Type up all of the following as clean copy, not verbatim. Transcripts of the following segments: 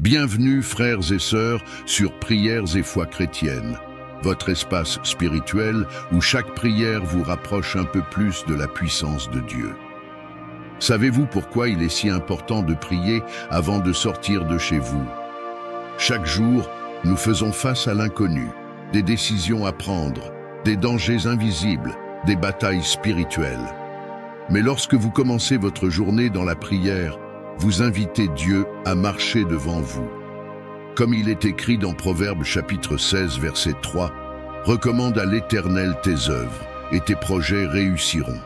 Bienvenue frères et sœurs sur Prières et Foi chrétienne, votre espace spirituel où chaque prière vous rapproche un peu plus de la puissance de Dieu. Savez-vous pourquoi il est si important de prier avant de sortir de chez vous? Chaque jour, nous faisons face à l'inconnu, des décisions à prendre, des dangers invisibles, des batailles spirituelles. Mais lorsque vous commencez votre journée dans la prière, vous invitez Dieu à marcher devant vous. Comme il est écrit dans Proverbes chapitre 16, verset 3, « Recommande à l'Éternel tes œuvres, et tes projets réussiront. »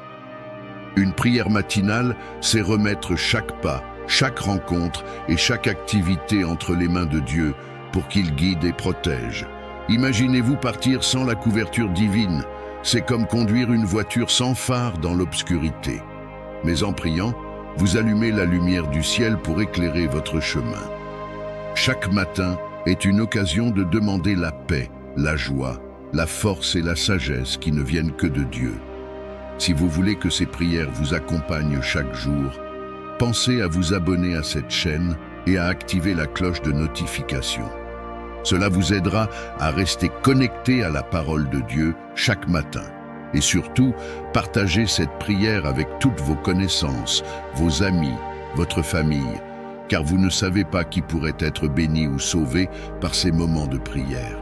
Une prière matinale, c'est remettre chaque pas, chaque rencontre et chaque activité entre les mains de Dieu pour qu'il guide et protège. Imaginez-vous partir sans la couverture divine. C'est comme conduire une voiture sans phare dans l'obscurité. Mais en priant, vous allumez la lumière du ciel pour éclairer votre chemin. Chaque matin est une occasion de demander la paix, la joie, la force et la sagesse qui ne viennent que de Dieu. Si vous voulez que ces prières vous accompagnent chaque jour, pensez à vous abonner à cette chaîne et à activer la cloche de notification. Cela vous aidera à rester connecté à la parole de Dieu chaque matin. Et surtout, partagez cette prière avec toutes vos connaissances, vos amis, votre famille, car vous ne savez pas qui pourrait être béni ou sauvé par ces moments de prière.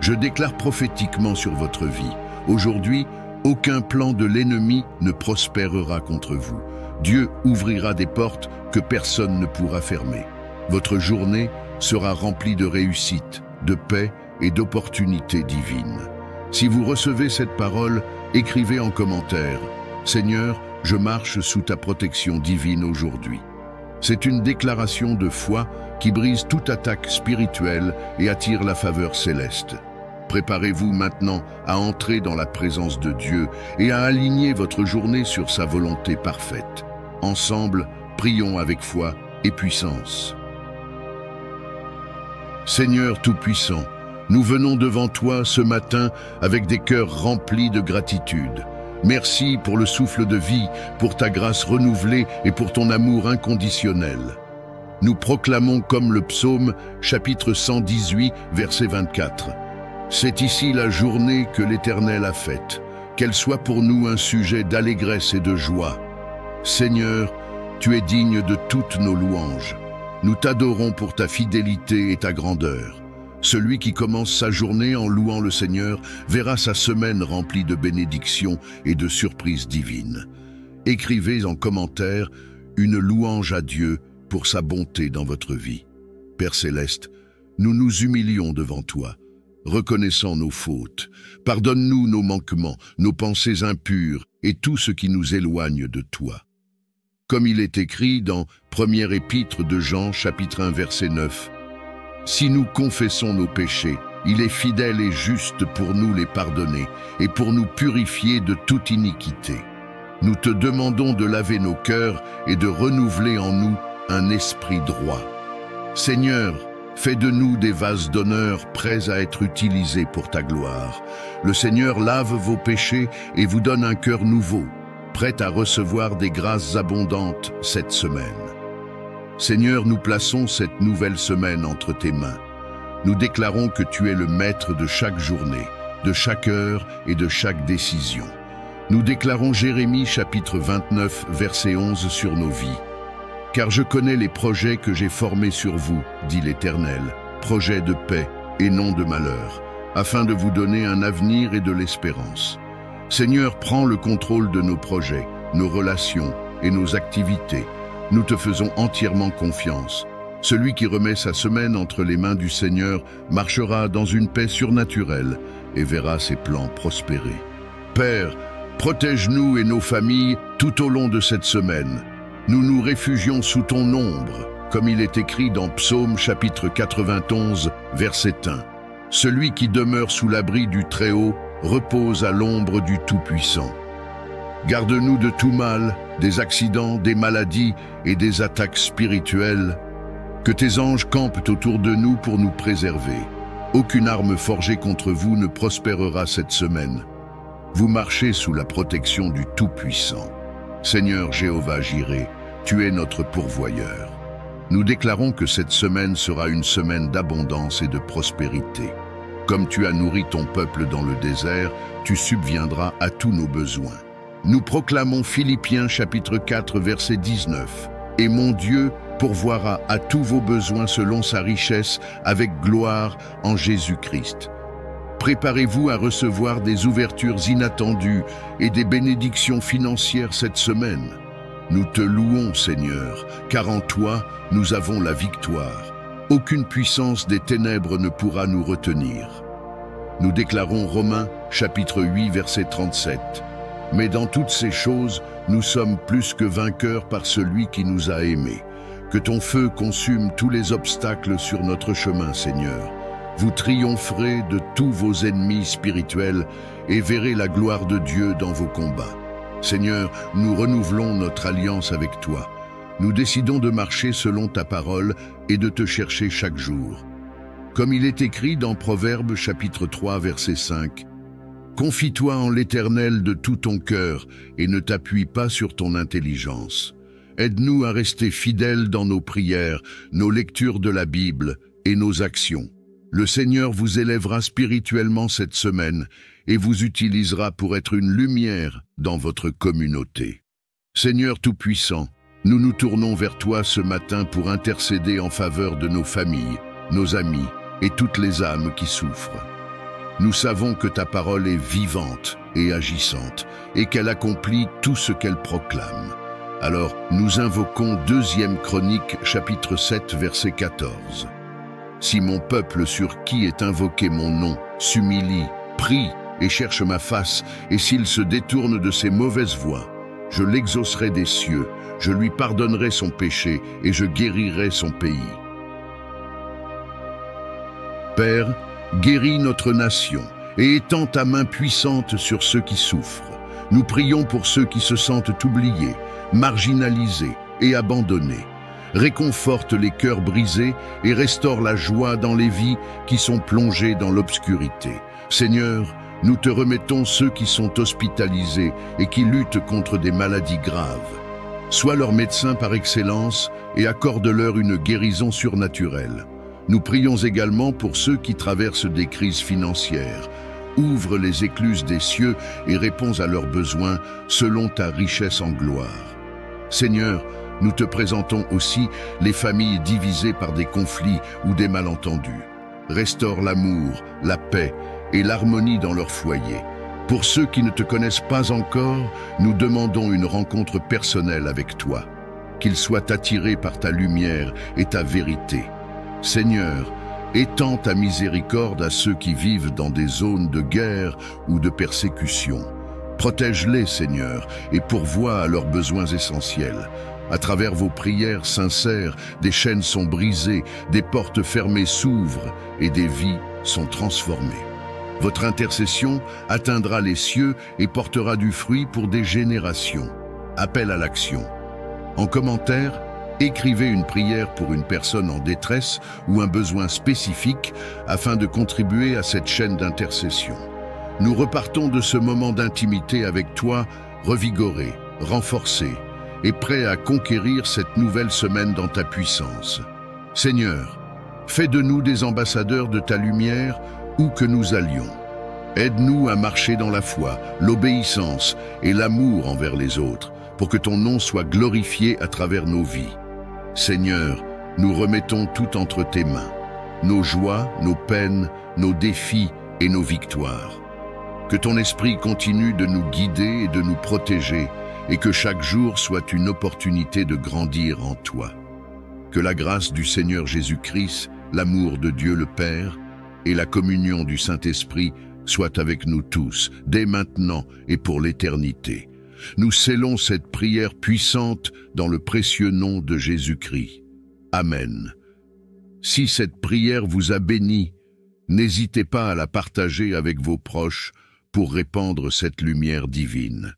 Je déclare prophétiquement sur votre vie, aujourd'hui, aucun plan de l'ennemi ne prospérera contre vous. Dieu ouvrira des portes que personne ne pourra fermer. Votre journée sera remplie de réussite, de paix et d'opportunités divines. Si vous recevez cette parole, écrivez en commentaire « Seigneur, je marche sous ta protection divine aujourd'hui ». C'est une déclaration de foi qui brise toute attaque spirituelle et attire la faveur céleste. Préparez-vous maintenant à entrer dans la présence de Dieu et à aligner votre journée sur sa volonté parfaite. Ensemble, prions avec foi et puissance. Seigneur Tout-Puissant, nous venons devant toi ce matin avec des cœurs remplis de gratitude. Merci pour le souffle de vie, pour ta grâce renouvelée et pour ton amour inconditionnel. Nous proclamons comme le psaume chapitre 118, verset 24. C'est ici la journée que l'Éternel a faite, qu'elle soit pour nous un sujet d'allégresse et de joie. Seigneur, tu es digne de toutes nos louanges. Nous t'adorons pour ta fidélité et ta grandeur. Celui qui commence sa journée en louant le Seigneur verra sa semaine remplie de bénédictions et de surprises divines. Écrivez en commentaire une louange à Dieu pour sa bonté dans votre vie. Père Céleste, nous nous humilions devant toi, reconnaissant nos fautes. Pardonne-nous nos manquements, nos pensées impures et tout ce qui nous éloigne de toi. Comme il est écrit dans Première Épître de Jean, chapitre 1, verset 9, « Si nous confessons nos péchés, il est fidèle et juste pour nous les pardonner et pour nous purifier de toute iniquité. Nous te demandons de laver nos cœurs et de renouveler en nous un esprit droit. Seigneur, fais de nous des vases d'honneur prêts à être utilisés pour ta gloire. Le Seigneur lave vos péchés et vous donne un cœur nouveau, prêt à recevoir des grâces abondantes cette semaine. Seigneur, nous plaçons cette nouvelle semaine entre tes mains. Nous déclarons que tu es le maître de chaque journée, de chaque heure et de chaque décision. Nous déclarons Jérémie chapitre 29, verset 11 sur nos vies. « Car je connais les projets que j'ai formés sur vous, dit l'Éternel, projets de paix et non de malheur, afin de vous donner un avenir et de l'espérance. » Seigneur, prends le contrôle de nos projets, nos relations et nos activités. Nous te faisons entièrement confiance. Celui qui remet sa semaine entre les mains du Seigneur marchera dans une paix surnaturelle et verra ses plans prospérer. Père, protège-nous et nos familles tout au long de cette semaine. Nous nous réfugions sous ton ombre, comme il est écrit dans Psaume chapitre 91, verset 1. Celui qui demeure sous l'abri du Très-Haut repose à l'ombre du Tout-Puissant. Garde-nous de tout mal, des accidents, des maladies et des attaques spirituelles. Que tes anges campent autour de nous pour nous préserver. Aucune arme forgée contre vous ne prospérera cette semaine. Vous marchez sous la protection du Tout-Puissant. Seigneur Jéhovah Jireh, tu es notre pourvoyeur. Nous déclarons que cette semaine sera une semaine d'abondance et de prospérité. Comme tu as nourri ton peuple dans le désert, tu subviendras à tous nos besoins. Nous proclamons Philippiens chapitre 4 verset 19. « Et mon Dieu pourvoira à tous vos besoins selon sa richesse avec gloire en Jésus-Christ. » Préparez-vous à recevoir des ouvertures inattendues et des bénédictions financières cette semaine. Nous te louons, Seigneur, car en toi, nous avons la victoire. Aucune puissance des ténèbres ne pourra nous retenir. Nous déclarons Romains, chapitre 8, verset 37. « Mais dans toutes ces choses, nous sommes plus que vainqueurs par celui qui nous a aimés. Que ton feu consume tous les obstacles sur notre chemin, Seigneur. Vous triompherez de tous vos ennemis spirituels et verrez la gloire de Dieu dans vos combats. Seigneur, nous renouvelons notre alliance avec toi. Nous décidons de marcher selon ta parole et de te chercher chaque jour. Comme il est écrit dans Proverbes chapitre 3 verset 5, « Confie-toi en l'Éternel de tout ton cœur et ne t'appuie pas sur ton intelligence. Aide-nous à rester fidèles dans nos prières, nos lectures de la Bible et nos actions. Le Seigneur vous élèvera spirituellement cette semaine et vous utilisera pour être une lumière dans votre communauté. Seigneur Tout-Puissant, nous nous tournons vers toi ce matin pour intercéder en faveur de nos familles, nos amis et toutes les âmes qui souffrent. Nous savons que ta parole est vivante et agissante et qu'elle accomplit tout ce qu'elle proclame. Alors, nous invoquons 2 Chroniques, chapitre 7, verset 14. Si mon peuple sur qui est invoqué mon nom s'humilie, prie et cherche ma face, et s'il se détourne de ses mauvaises voies, je l'exaucerai des cieux, je lui pardonnerai son péché et je guérirai son pays. Père, guéris notre nation et étends ta main puissante sur ceux qui souffrent. Nous prions pour ceux qui se sentent oubliés, marginalisés et abandonnés. Réconforte les cœurs brisés et restaure la joie dans les vies qui sont plongées dans l'obscurité. Seigneur, nous te remettons ceux qui sont hospitalisés et qui luttent contre des maladies graves. Sois leur médecin par excellence et accorde-leur une guérison surnaturelle. Nous prions également pour ceux qui traversent des crises financières. Ouvre les écluses des cieux et réponds à leurs besoins selon ta richesse en gloire. Seigneur, nous te présentons aussi les familles divisées par des conflits ou des malentendus. Restaure l'amour, la paix et l'harmonie dans leur foyer. Pour ceux qui ne te connaissent pas encore, nous demandons une rencontre personnelle avec toi. Qu'ils soient attirés par ta lumière et ta vérité. Seigneur, étends ta miséricorde à ceux qui vivent dans des zones de guerre ou de persécution. Protège-les, Seigneur, et pourvois à leurs besoins essentiels. À travers vos prières sincères, des chaînes sont brisées, des portes fermées s'ouvrent et des vies sont transformées. Votre intercession atteindra les cieux et portera du fruit pour des générations. Appel à l'action. En commentaire, écrivez une prière pour une personne en détresse ou un besoin spécifique afin de contribuer à cette chaîne d'intercession. Nous repartons de ce moment d'intimité avec toi, revigorés, renforcés et prêts à conquérir cette nouvelle semaine dans ta puissance. Seigneur, fais de nous des ambassadeurs de ta lumière où que nous allions. Aide-nous à marcher dans la foi, l'obéissance et l'amour envers les autres, pour que ton nom soit glorifié à travers nos vies. Seigneur, nous remettons tout entre tes mains, nos joies, nos peines, nos défis et nos victoires. Que ton esprit continue de nous guider et de nous protéger, et que chaque jour soit une opportunité de grandir en toi. Que la grâce du Seigneur Jésus-Christ, l'amour de Dieu le Père et la communion du Saint-Esprit soient avec nous tous, dès maintenant et pour l'éternité. Nous scellons cette prière puissante dans le précieux nom de Jésus-Christ. Amen. Si cette prière vous a béni, n'hésitez pas à la partager avec vos proches pour répandre cette lumière divine.